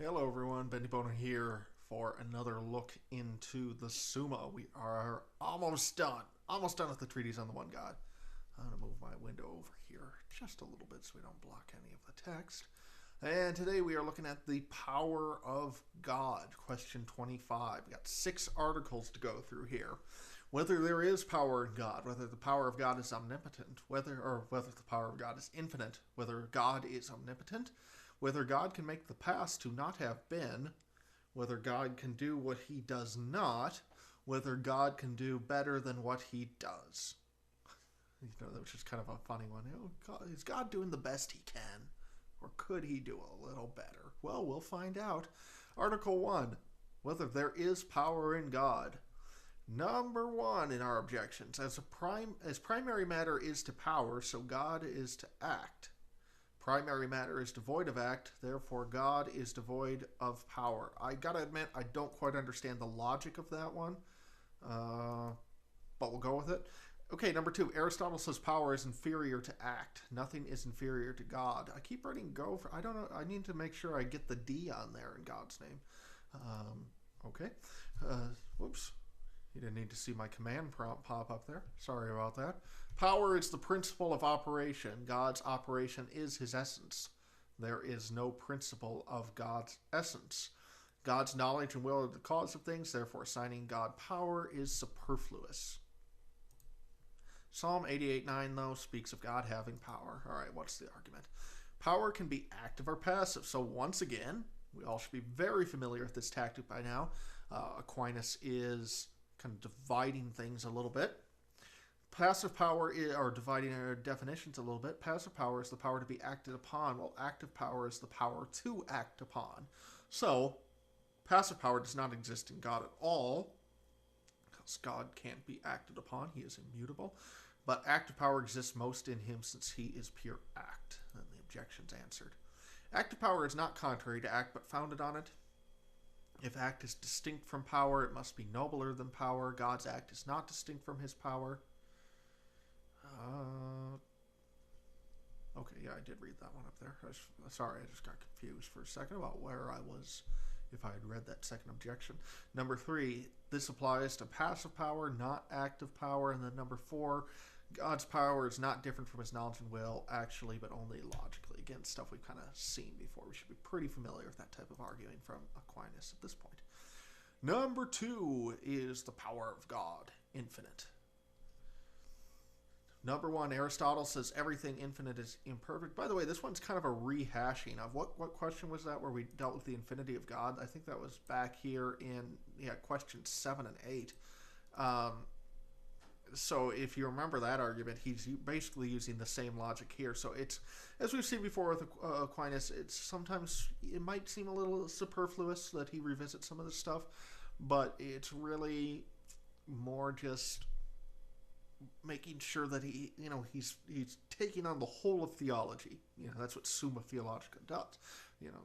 Hello everyone, Bendy Boner here for another look into the Summa. We are almost done with the treatise on the one God. I'm going to move my window over here just a little bit so we don't block any of the text. And today we are looking at the power of God, question 25. We got 6 articles to go through here. Whether there is power in God, whether the power of God is omnipotent, whether the power of God is infinite, whether God is omnipotent, whether God can make the past to not have been, whether God can do what he does not, whether God can do better than what he does. That was just kind of a funny one. Is God doing the best he can? Or could he do a little better? Well, we'll find out. Article 1, whether there is power in God. Number 1 in our objections, as primary matter is to power, so God is to act. Primary matter is devoid of act, therefore God is devoid of power. I gotta admit, I don't quite understand the logic of that one, but we'll go with it. Okay, number 2, Aristotle says power is inferior to act. Nothing is inferior to God. I keep writing go for, I don't know, I need to make sure I get the D on there in God's name. Okay, whoops. You didn't need to see my command prompt pop up there. Sorry about that. Power is the principle of operation. God's operation is his essence. There is no principle of God's essence. God's knowledge and will are the cause of things, therefore assigning God power is superfluous. Psalm 88:9, though, speaks of God having power. All right, what's the argument? Power can be active or passive. So once again, we all should be very familiar with this tactic by now. Aquinas is kind of dividing things a little bit. Passive power or dividing our definitions a little bit. Passive power is the power to be acted upon, while active power is the power to act upon. So, passive power does not exist in God at all, because God can't be acted upon. He is immutable. But active power exists most in him since he is pure act. And the objection's answered. Active power is not contrary to act, but founded on it. If act is distinct from power, it must be nobler than power. God's act is not distinct from his power. Okay, yeah, I did read that one up there. Sorry, I just got confused for a second about where I was, if I had read that second objection. Number 3, this applies to passive power, not active power. And then number 4, God's power is not different from his knowledge and will, actually, but only logically. Again, stuff we've kind of seen before. We should be pretty familiar with that type of arguing from Aquinas at this point. Number 2 is the power of God, infinite. Number 1, Aristotle says everything infinite is imperfect. By the way, this one's kind of a rehashing of what question was that where we dealt with the infinity of God? I think that was back here in questions 7 and 8. So if you remember that argument, he's basically using the same logic here. So it's, as we've seen before with Aquinas, it might seem a little superfluous that he revisits some of this stuff, but it's really more just making sure that he's taking on the whole of theology. That's what Summa Theologica does.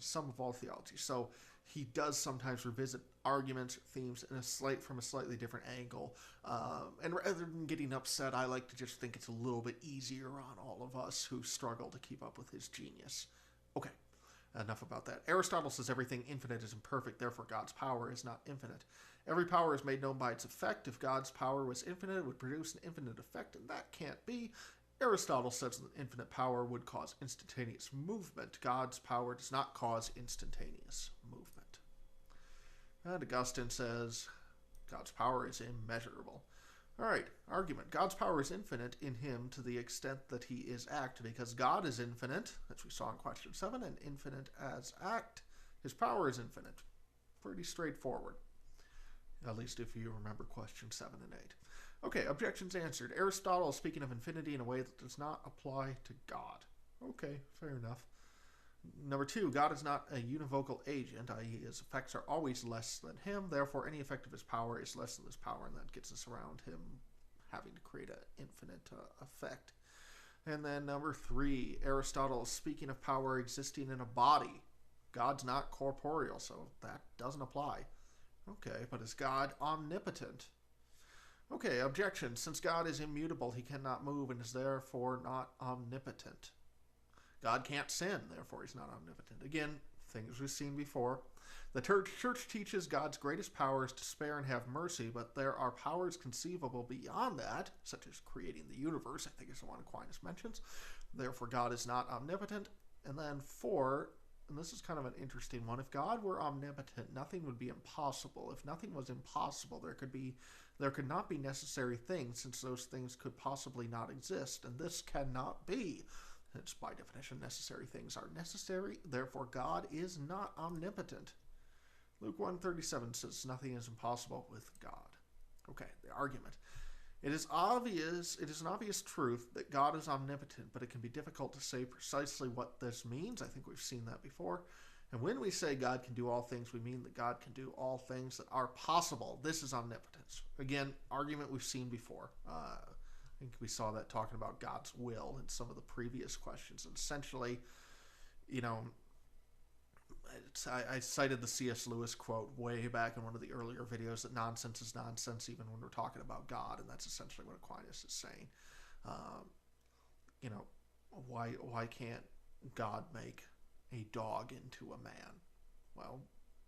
Sum of all theology. So he does sometimes revisit arguments, themes from a slightly different angle. And rather than getting upset, I like to just think it's a little bit easier on all of us who struggle to keep up with his genius. Okay, enough about that. Aristotle says everything infinite is imperfect, therefore God's power is not infinite. Every power is made known by its effect. If God's power was infinite, it would produce an infinite effect, and that can't be. Aristotle says that infinite power would cause instantaneous movement. God's power does not cause instantaneous movement. And Augustine says God's power is immeasurable. All right, argument. God's power is infinite in him to the extent that he is act, because God is infinite, as we saw in question 7, and infinite as act. His power is infinite. Pretty straightforward. At least if you remember question 7 and 8. Okay, objections answered. Aristotle is speaking of infinity in a way that does not apply to God. Okay, fair enough. Number 2, God is not a univocal agent, i.e. his effects are always less than him, therefore any effect of his power is less than his power, and that gets us around him having to create an infinite effect. And then number 3, Aristotle is speaking of power existing in a body. God's not corporeal, so that doesn't apply. Okay, but is God omnipotent? Okay, objection. Since God is immutable, he cannot move and is therefore not omnipotent. God can't sin, therefore he's not omnipotent. Again, things we've seen before. The church teaches God's greatest power is to spare and have mercy, but there are powers conceivable beyond that, such as creating the universe, I think is the one Aquinas mentions. Therefore, God is not omnipotent. And then 4, and this is kind of an interesting one, if God were omnipotent, nothing would be impossible. If nothing was impossible, there could not be necessary things, since those things could possibly not exist, and this cannot be. Since by definition necessary things are necessary, therefore God is not omnipotent. Luke 1:37 says nothing is impossible with God. Okay, the argument. It is an obvious truth that God is omnipotent, but it can be difficult to say precisely what this means. I think we've seen that before. And when we say God can do all things, we mean that God can do all things that are possible. This is omnipotence. Again, argument we've seen before. I think we saw that talking about God's will in some of the previous questions. And essentially, I cited the C.S. Lewis quote way back in one of the earlier videos that nonsense is nonsense even when we're talking about God, and that's essentially what Aquinas is saying. Why can't God make a dog into a man? Well,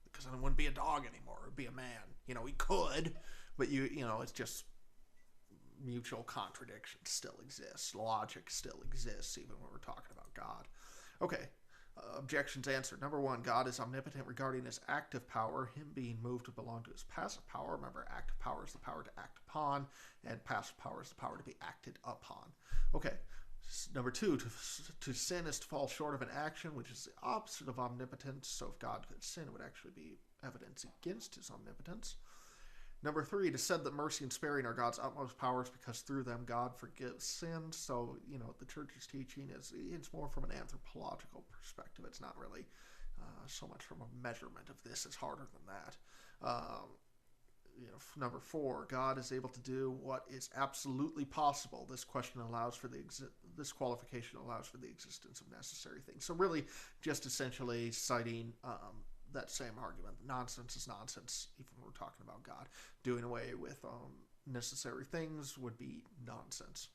because then it wouldn't be a dog anymore. It would be a man. He could, but it's just mutual contradiction still exists. Logic still exists even when we're talking about God. Okay. Objections answered. Number 1, God is omnipotent regarding his active power, him being moved to belong to his passive power. Remember, active power is the power to act upon, and passive power is the power to be acted upon. Okay. Number 2, to sin is to fall short of an action, which is the opposite of omnipotence. So if God could sin, it would actually be evidence against his omnipotence. Number 3, it is said that mercy and sparing are God's utmost powers because through them God forgives sins. So, the church's teaching it's more from an anthropological perspective. It's not really so much from a measurement of this. It's harder than that. Number 4, God is able to do what is absolutely possible. This qualification allows for the existence of necessary things. So really just essentially citing that same argument. Nonsense is nonsense, even when we're talking about God. Doing away with necessary things would be nonsense.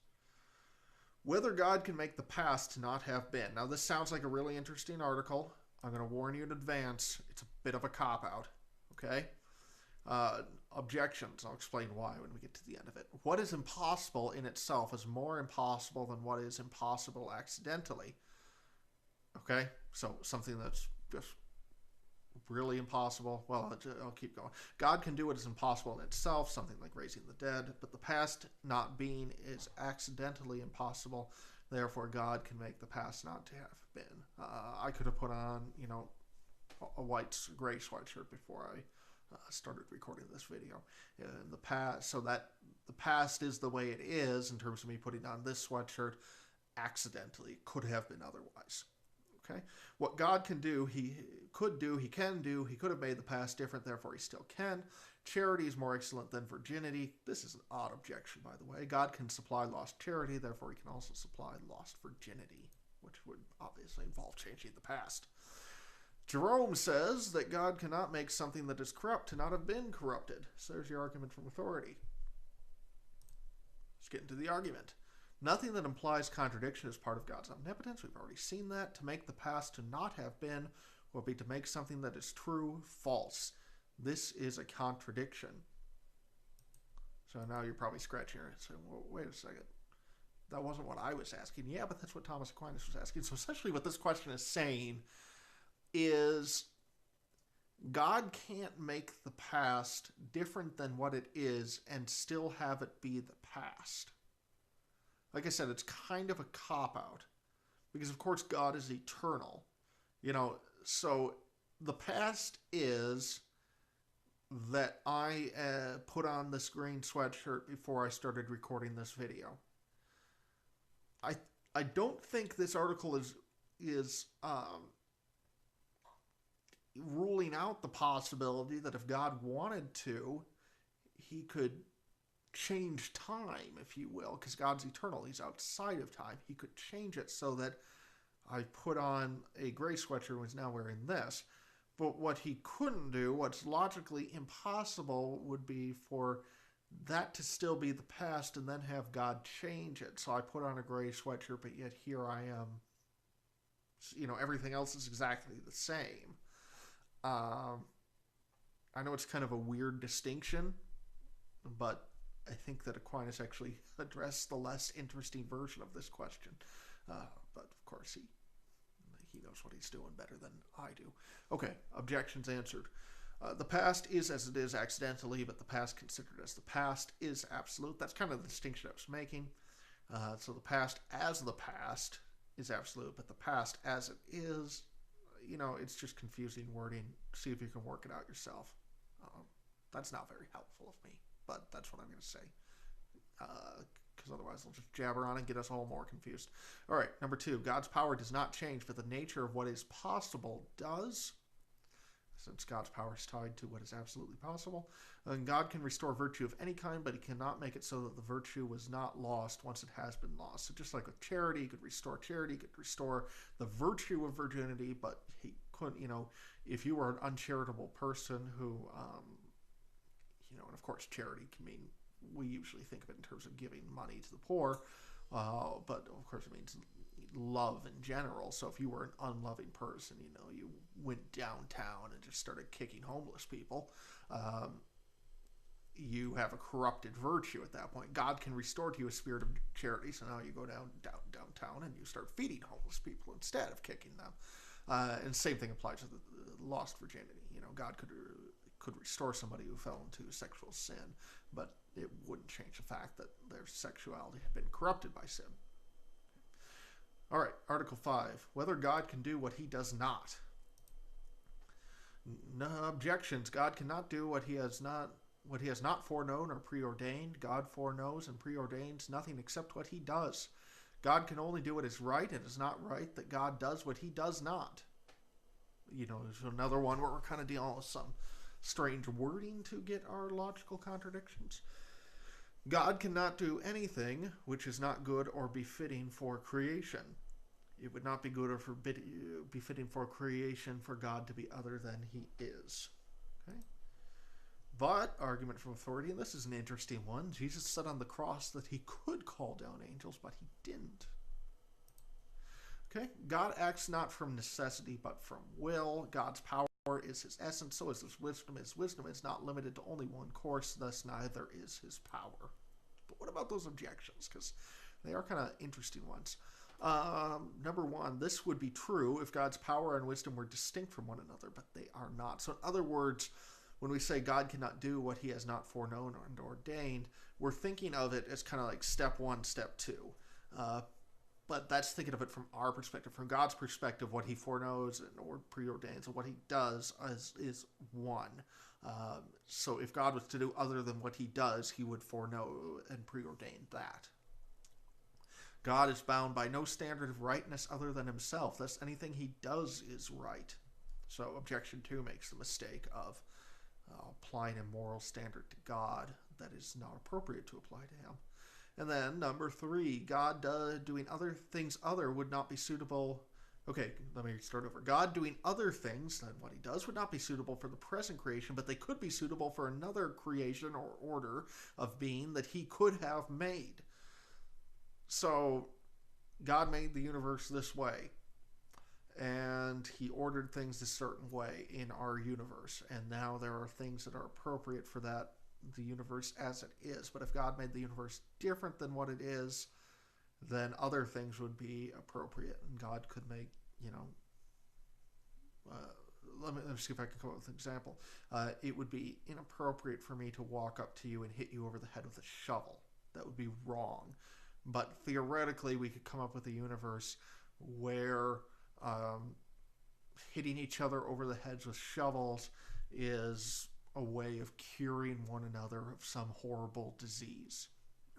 Whether God can make the past to not have been. Now, this sounds like a really interesting article. I'm going to warn you in advance. It's a bit of a cop-out, okay? Objections. I'll explain why when we get to the end of it. What is impossible in itself is more impossible than what is impossible accidentally. Okay? So, something that's just really impossible. Well, I'll keep going. God can do what is impossible in itself, something like raising the dead, but the past not being is accidentally impossible. Therefore, God can make the past not to have been. I could have put on, a gray sweatshirt before I started recording this video. In the past, so that the past is the way it is in terms of me putting on this sweatshirt accidentally. Could have been otherwise. Okay, what God can do, he can do. He could have made the past different, therefore he still can. Charity is more excellent than virginity. This is an odd objection, by the way. God can supply lost charity, therefore he can also supply lost virginity, which would obviously involve changing the past. Jerome says that God cannot make something that is corrupt to not have been corrupted. So there's your argument from authority. Let's get into the argument. Nothing that implies contradiction is part of God's omnipotence. We've already seen that. To make the past to not have been would be to make something that is true false. This is a contradiction. So now you're probably scratching your head saying, well, wait a second. That wasn't what I was asking. Yeah, but that's what Thomas Aquinas was asking. So essentially what this question is saying is God can't make the past different than what it is and still have it be the past. Like I said, it's kind of a cop-out because, of course, God is eternal. So the past is that I put on this green sweatshirt before I started recording this video. I don't think this article is ruling out the possibility that if God wanted to, he could change time, if you will, because God's eternal. He's outside of time. He could change it so that I put on a gray sweatshirt and was now wearing this. But what he couldn't do, what's logically impossible, would be for that to still be the past and then have God change it. So I put on a gray sweatshirt, but yet here I am. Everything else is exactly the same. Um, I know it's kind of a weird distinction, but I think that Aquinas actually addressed the less interesting version of this question. But of course, he knows what he's doing better than I do. Okay, objections answered. The past is as it is accidentally, but the past considered as the past is absolute. That's kind of the distinction I was making. So the past as the past is absolute, but the past as it is, it's just confusing wording. See if you can work it out yourself. That's not very helpful of me, but that's what I'm going to say. Because otherwise I'll just jabber on and get us all more confused. All right, number 2. God's power does not change, but the nature of what is possible does. Since God's power is tied to what is absolutely possible. And God can restore virtue of any kind, but he cannot make it so that the virtue was not lost once it has been lost. So just like with charity, he could restore charity, he could restore the virtue of virginity, but he couldn't, if you were an uncharitable person who, and of course charity can mean, we usually think of it in terms of giving money to the poor, but of course it means love in general. So if you were an unloving person, you went downtown and just started kicking homeless people, you have a corrupted virtue at that point. God can restore to you a spirit of charity, so now you go downtown and you start feeding homeless people instead of kicking them. And same thing applies to the lost virginity. God could restore somebody who fell into sexual sin, but it wouldn't change the fact that their sexuality had been corrupted by sin. All right, Article 5. Whether God can do what he does not. No objections. God cannot do what he has not foreknown or preordained. God foreknows and preordains nothing except what he does. God can only do what is right. It is not right that God does what he does not. There's another one where we're kind of dealing with some strange wording to get our logical contradictions. God cannot do anything which is not good or befitting for creation. It would not be good or befitting for creation for God to be other than he is. Okay? But, argument from authority, and this is an interesting one, Jesus said on the cross that he could call down angels, but he didn't. Okay? God acts not from necessity, but from will. God's power is his essence, so is his wisdom. His wisdom is not limited to only one course, thus neither is his power. But what about those objections? Because they are kind of interesting ones. Number 1, this would be true if God's power and wisdom were distinct from one another, but they are not. So in other words, when we say God cannot do what he has not foreknown and ordained, we're thinking of it as kind of like step 1, step 2. But that's thinking of it from our perspective. From God's perspective, what he foreknows or preordains and what he does is one. So if God was to do other than what he does, he would foreknow and preordain that. God is bound by no standard of rightness other than himself. Thus, anything he does is right. So objection 2 makes the mistake of applying a moral standard to God that is not appropriate to apply to him. And then number 3, God doing other things would not be suitable. Okay, let me start over. God doing other things than what he does would not be suitable for the present creation, but they could be suitable for another creation or order of being that he could have made. So God made the universe this way, and he ordered things a certain way in our universe, and now there are things that are appropriate for the universe as it is. But if God made the universe different than what it is, then other things would be appropriate, and God could make, let me see if I can come up with an example. It would be inappropriate for me to walk up to you and hit you over the head with a shovel. That would be wrong. But theoretically, we could come up with a universe where hitting each other over the heads with shovels is a way of curing one another of some horrible disease.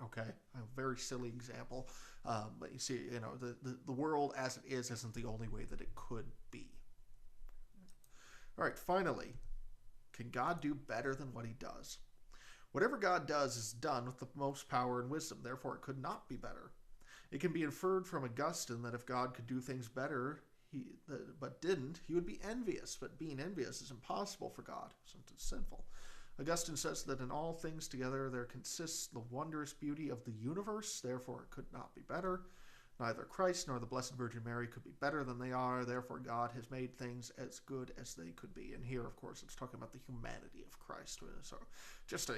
Okay, a very silly example, but you see, the world as it is isn't the only way that it could be. All right, finally, can God do better than what he does? Whatever God does is done with the most power and wisdom, therefore it could not be better. It can be inferred from Augustine that if God could do things better, but didn't, he would be envious. But being envious is impossible for God, since it's sinful. Augustine says that in all things together there consists the wondrous beauty of the universe, therefore it could not be better. Neither Christ nor the Blessed Virgin Mary could be better than they are. Therefore, God has made things as good as they could be. And here, of course, it's talking about the humanity of Christ. So just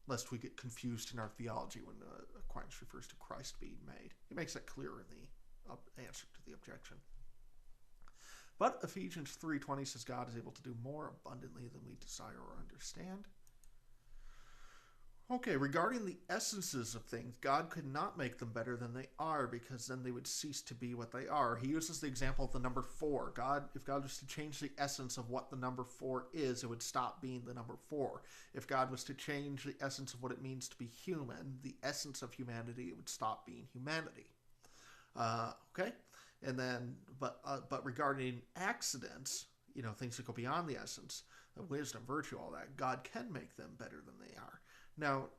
lest we get confused in our theology when Aquinas refers to Christ being made. He makes that clear in the answer to the objection. But Ephesians 3:20 says God is able to do more abundantly than we desire or understand. Okay, regarding the essences of things, God could not make them better than they are, because then they would cease to be what they are. He uses the example of the number 4. If God was to change the essence of what the number 4 is, it would stop being the number 4. If God was to change the essence of what it means to be human, the essence of humanity, it would stop being humanity. Okay? And then, but regarding accidents, things that go beyond the essence, wisdom, virtue, all that, God can make them better than they are. Now,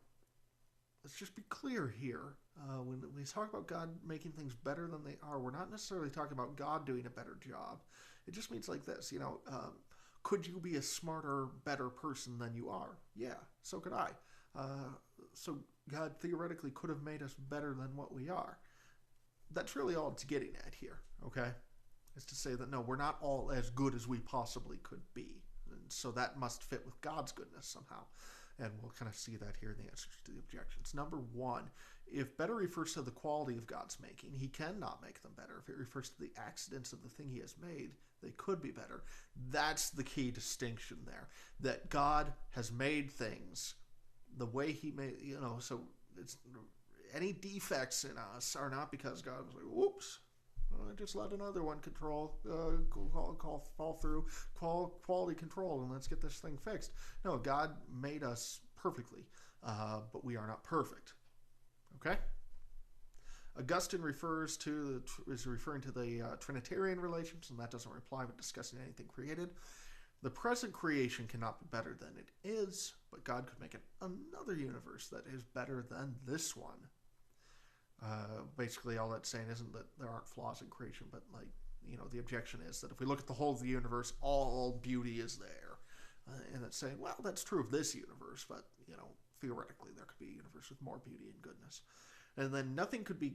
let's just be clear here. When we talk about God making things better than they are, we're not necessarily talking about God doing a better job. It just means like this, could you be a smarter, better person than you are? Yeah, so could I. So God theoretically could have made us better than what we are. That's really all it's getting at here, okay? Is to say that, no, we're not all as good as we possibly could be. And so that must fit with God's goodness somehow. And we'll kind of see that here in the answers to the objections. Number 1, if better refers to the quality of God's making, he cannot make them better. If it refers to the accidents of the thing he has made, they could be better. That's the key distinction there. That God has made things the way he made, so it's any defects in us are not because God was like, whoops, just let another one fall through quality control and let's get this thing fixed. No, God made us perfectly, but we are not perfect. Okay? Augustine is referring to the Trinitarian relations, and that doesn't reply but discussing anything created. The present creation cannot be better than it is, but God could make another universe that is better than this one. Basically, all that's saying isn't that there aren't flaws in creation, but the objection is that if we look at the whole of the universe, all beauty is there. And it's saying, well, that's true of this universe, but, theoretically there could be a universe with more beauty and goodness. And then nothing nothing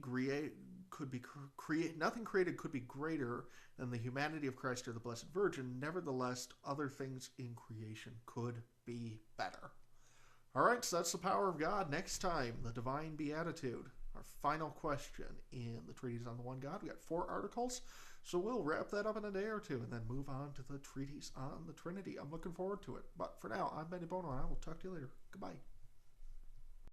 created could be greater than the humanity of Christ or the Blessed Virgin. Nevertheless, other things in creation could be better. All right, so that's the power of God. Next time, the Divine Beatitude. Our final question in the Treatise on the One God. We got 4 articles, so we'll wrap that up in a day or two and then move on to the Treatise on the Trinity. I'm looking forward to it. But for now, I'm Benny Bono, and I will talk to you later. Goodbye.